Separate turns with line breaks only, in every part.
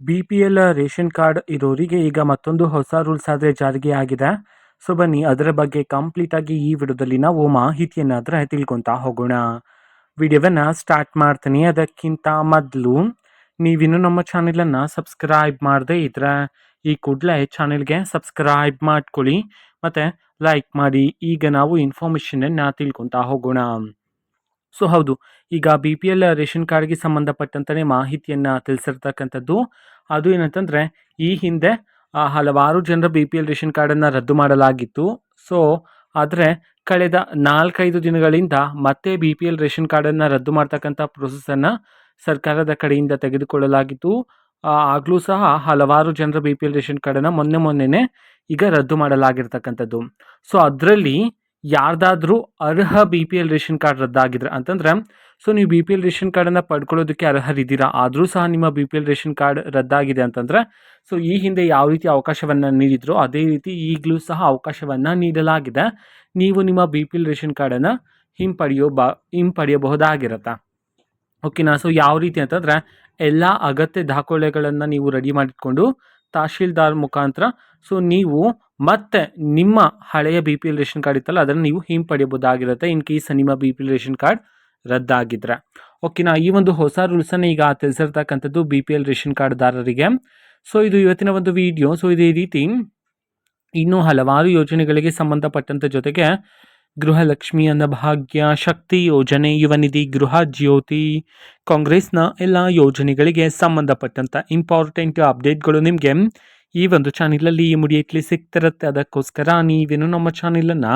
BPL ration card ಇರೋರಿಗೆ ಈಗ ಮತ್ತೊಂದು ಹೊಸ ರೂಲ್ಸ್ ಆದರೆ ಜಾರಿಗೆ ಆಗಿದೆ. ಸೊ ಬನ್ನಿ ಅದರ ಬಗ್ಗೆ ಕಂಪ್ಲೀಟ್ ಆಗಿ ಈ ವಿಡಿಯೋದಲ್ಲಿ ನಾವು ಮಾಹಿತಿಯನ್ನಾದರೆ ತಿಳ್ಕೊತಾ ಹೋಗೋಣ. ವಿಡಿಯೋವನ್ನು ಸ್ಟಾರ್ಟ್ ಮಾಡ್ತೀನಿ. ಅದಕ್ಕಿಂತ ಮೊದಲು ನೀವಿನ್ನೂ ನಮ್ಮ ಚಾನೆಲನ್ನು ಸಬ್ಸ್ಕ್ರೈಬ್ ಮಾಡದೇ ಇದ್ರೆ ಈ ಕೂಡಲೇ ಚಾನೆಲ್ಗೆ ಸಬ್ಸ್ಕ್ರೈಬ್ ಮಾಡ್ಕೊಳ್ಳಿ ಮತ್ತು ಲೈಕ್ ಮಾಡಿ. ಈಗ ನಾವು ಇನ್ಫಾರ್ಮೇಷನನ್ನು ತಿಳ್ಕೊತಾ ಹೋಗೋಣ. ಸೊ ಹೌದು, ಈಗ BPL ರೇಷನ್ ಕಾರ್ಡ್ಗೆ ಸಂಬಂಧಪಟ್ಟಂತೆ ಮಾಹಿತಿಯನ್ನು ತಿಳಿಸಿರ್ತಕ್ಕಂಥದ್ದು. ಅದು ಏನಂತಂದರೆ, ಈ ಹಿಂದೆ ಹಲವಾರು ಜನರ BPL ರೇಷನ್ ಕಾರ್ಡನ್ನು ರದ್ದು ಮಾಡಲಾಗಿತ್ತು. ಸೊ ಆದರೆ ಕಳೆದ 4-5 ದಿನಗಳಿಂದ ಮತ್ತೆ BPL ರೇಷನ್ ಕಾರ್ಡನ್ನು ರದ್ದು ಮಾಡ್ತಕ್ಕಂಥ ಪ್ರೊಸೆಸನ್ನು ಸರ್ಕಾರದ ಕಡೆಯಿಂದ ತೆಗೆದುಕೊಳ್ಳಲಾಗಿತ್ತು. ಆಗಲೂ ಸಹ ಹಲವಾರು ಜನರ BPL ರೇಷನ್ ಕಾರ್ಡನ್ನು ಮೊನ್ನೆನೇ ಈಗ ರದ್ದು ಮಾಡಲಾಗಿರ್ತಕ್ಕಂಥದ್ದು. ಸೊ ಅದರಲ್ಲಿ ಯಾರ್ದಾದ್ರೂ ಅರ್ಹ BPL ರೇಷನ್ ಕಾರ್ಡ್ ರದ್ದಾಗಿದ್ರೆ ಅಂತಂದರೆ, ಸೊ ನೀವು BPL ರೇಷನ್ ಕಾರ್ಡನ್ನು ಪಡ್ಕೊಳ್ಳೋದಕ್ಕೆ ಅರ್ಹರಿದ್ದೀರಾ, ಆದರೂ ಸಹ ನಿಮ್ಮ BPL ರೇಷನ್ ಕಾರ್ಡ್ ರದ್ದಾಗಿದೆ ಅಂತಂದರೆ, ಸೊ ಈ ಹಿಂದೆ ಯಾವ ರೀತಿ ಅವಕಾಶವನ್ನು ನೀಡಿದ್ರೋ ಅದೇ ರೀತಿ ಈಗಲೂ ಸಹ ಅವಕಾಶವನ್ನು ನೀಡಲಾಗಿದೆ. ನೀವು ನಿಮ್ಮ BPL ರೇಷನ್ ಕಾರ್ಡನ್ನು ಹಿಂಪಡೆಯಬಹುದಾಗಿರುತ್ತೆ. ಓಕೆನಾ. ಸೊ ಯಾವ ರೀತಿ ಅಂತಂದರೆ, ಎಲ್ಲ ಅಗತ್ಯ ದಾಖಲೆಗಳನ್ನು ನೀವು ರೆಡಿ ಮಾಡಿಟ್ಕೊಂಡು ತಹಶೀಲ್ದಾರ್ ಮುಖಾಂತರ ಸೊ ನೀವು ಮತ್ತೆ ನಿಮ್ಮ ಹಳೆಯ BPL ರೇಷನ್ ಕಾರ್ಡ್ ಇತ್ತಲ್ಲ ಅದನ್ನು ನೀವು ಹಿಂಪಡೆಯಬಹುದಾಗಿರುತ್ತೆ, ಇನ್ ಕೇಸ್ ನಿಮ್ಮ BPL ರೇಷನ್ ಕಾರ್ಡ್ ರದ್ದಾಗಿದ್ದರೆ. ಓಕೆನಾ. ಈ ಒಂದು ಹೊಸ ರೂಲ್ಸನ್ನು ಈಗ ತಿಳಿಸಿರ್ತಕ್ಕಂಥದ್ದು BPL ರೇಷನ್ ಕಾರ್ಡ್ದಾರರಿಗೆ. ಸೊ ಇದು ಇವತ್ತಿನ ಒಂದು ವಿಡಿಯೋ. ಸೊ ಇದೇ ರೀತಿ ಇನ್ನೂ ಹಲವಾರು ಯೋಜನೆಗಳಿಗೆ ಸಂಬಂಧಪಟ್ಟಂಥ ಜೊತೆಗೆ ಗೃಹಲಕ್ಷ್ಮಿ ಅನ್ನಭಾಗ್ಯ, ಶಕ್ತಿ ಯೋಜನೆ, ಯುವ ನಿಧಿ, ಗೃಹ ಜ್ಯೋತಿ, ಕಾಂಗ್ರೆಸ್ನ ಎಲ್ಲ ಯೋಜನೆಗಳಿಗೆ ಸಂಬಂಧಪಟ್ಟಂಥ ಇಂಪಾರ್ಟೆಂಟ್ ಅಪ್ಡೇಟ್ಗಳು ನಿಮಗೆ ಈ ಒಂದು ಚಾನಲಲ್ಲಿ ಇಮಿಡಿಯೇಟ್ಲಿ ಸಿಗ್ತಿರುತ್ತೆ. ಅದಕ್ಕೋಸ್ಕರ ನೀವೇನು ನಮ್ಮ ಚಾನಲನ್ನು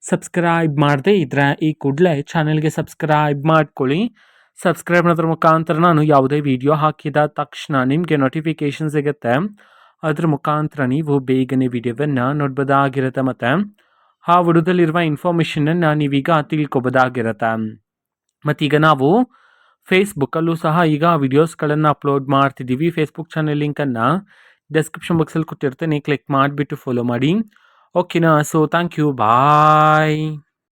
ಸಬ್ಸ್ಕ್ರೈಬ್ ಮಾಡದೇ ಇದ್ದರೆ ಈ ಕೂಡಲೇ ಚಾನಲ್ಗೆ ಸಬ್ಸ್ಕ್ರೈಬ್ ಮಾಡ್ಕೊಳ್ಳಿ. ಸಬ್ಸ್ಕ್ರೈಬ್ ಮಾಡೋದ್ರ ಮುಖಾಂತರ ನಾನು ಯಾವುದೇ ವಿಡಿಯೋ ಹಾಕಿದ ತಕ್ಷಣ ನಿಮಗೆ ನೋಟಿಫಿಕೇಷನ್ ಸಿಗುತ್ತೆ. ಅದ್ರ ಮುಖಾಂತರ ನೀವು ಬೇಗನೆ ವಿಡಿಯೋವನ್ನು ನೋಡ್ಬೋದಾಗಿರುತ್ತೆ ಮತ್ತು ಆ ವಿಡಿಯೋದಲ್ಲಿರುವ ಇನ್ಫಾರ್ಮೇಷನನ್ನು ನೀವೀಗ ತಿಳ್ಕೊಬೋದಾಗಿರುತ್ತೆ. ಮತ್ತೀಗ ನಾವು ಫೇಸ್ಬುಕ್ಕಲ್ಲೂ ಸಹ ಈಗ ವಿಡಿಯೋಸ್ಗಳನ್ನು ಅಪ್ಲೋಡ್ ಮಾಡ್ತಿದ್ದೀವಿ. ಫೇಸ್ಬುಕ್ ಚಾನಲ್ ಲಿಂಕನ್ನು ಡಿಸ್ಕ್ರಿಪ್ಷನ್ ಬಾಕ್ಸಲ್ಲಿ ಕೊಟ್ಟಿರ್ತೇನೆ, ಕ್ಲಿಕ್ ಮಾಡಿಬಿಟ್ಟು ಫಾಲೋ ಮಾಡಿ. ಓಕೆನಾ. So thank you, bye.